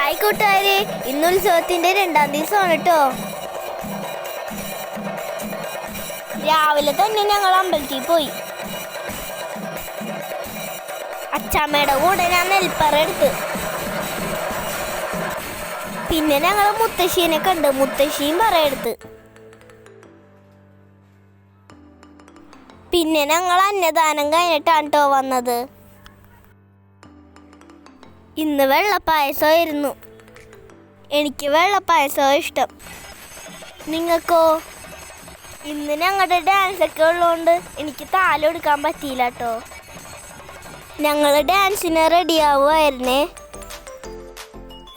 Hi കൂട്ടുകാരെ, ഇന്ന് ഉത്സവത്തിന്റെ 2ാം ദിവസമാണ് കേട്ടോ. രാവിലെ തന്നെ ഞങ്ങൾ അമ്പലത്തിൽ പോയി. അച്ചാമ്മയുടെ കൂടെ ഞാൻ നെൽപ്പറ എടുത്ത്. പിന്നെ ഞങ്ങൾ മുത്തശ്ശീനെ കണ്ട് മുത്തശ്ശിയും പറയെടുത്ത്. പിന്നെ ഞങ്ങൾ അന്നദാനം കഴിഞ്ഞിട്ടാണ് കേട്ടോ വന്നത്. ഇന്ന് വെള്ളപ്പായസമായിരുന്നു. എനിക്ക് വെള്ളപ്പായസമാണ് ഇഷ്ടം. നിങ്ങൾക്കോ? ഇന്ന് ഞങ്ങളുടെ ഡാൻസൊക്കെ ഉള്ളതുകൊണ്ട് എനിക്ക് താലം എടുക്കാൻ പറ്റിയില്ല കേട്ടോ. ഞങ്ങൾ ഡാൻസിന് റെഡിയാവുമായിരുന്നേ.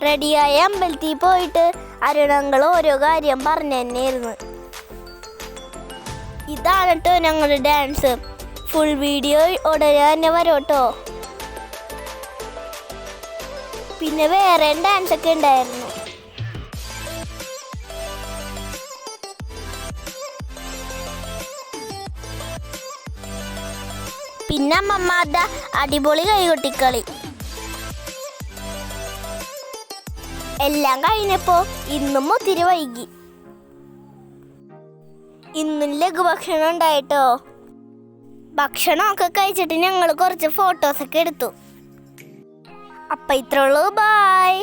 റെഡിയായ അമ്പലത്തിൽ പോയിട്ട് അരുണങ്ങൾ ഓരോ കാര്യം പറഞ്ഞു തന്നെയായിരുന്നു. ഇതാണ് കേട്ടോ ഞങ്ങളുടെ ഡാൻസ്. ഫുൾ വീഡിയോ ഉടനെ തന്നെ വരും കേട്ടോ. പിന്നെ വേറെ ഡാൻസൊക്കെ ഉണ്ടായിരുന്നു. പിന്നെ അമ്മമ്മയുടെ അടിപൊളി കൈകൊട്ടിക്കളി. എല്ലാം കഴിഞ്ഞപ്പോ ഇന്നും ഒത്തിരി വൈകി. ഇന്നും ലഘുഭക്ഷണം ഉണ്ടായിട്ടോ. ഭക്ഷണമൊക്കെ കഴിച്ചിട്ട് ഞങ്ങൾ കുറച്ച് ഫോട്ടോസൊക്കെ എടുത്തു. അപ്പം ഇത്രയുള്ളൂ. ബായ്.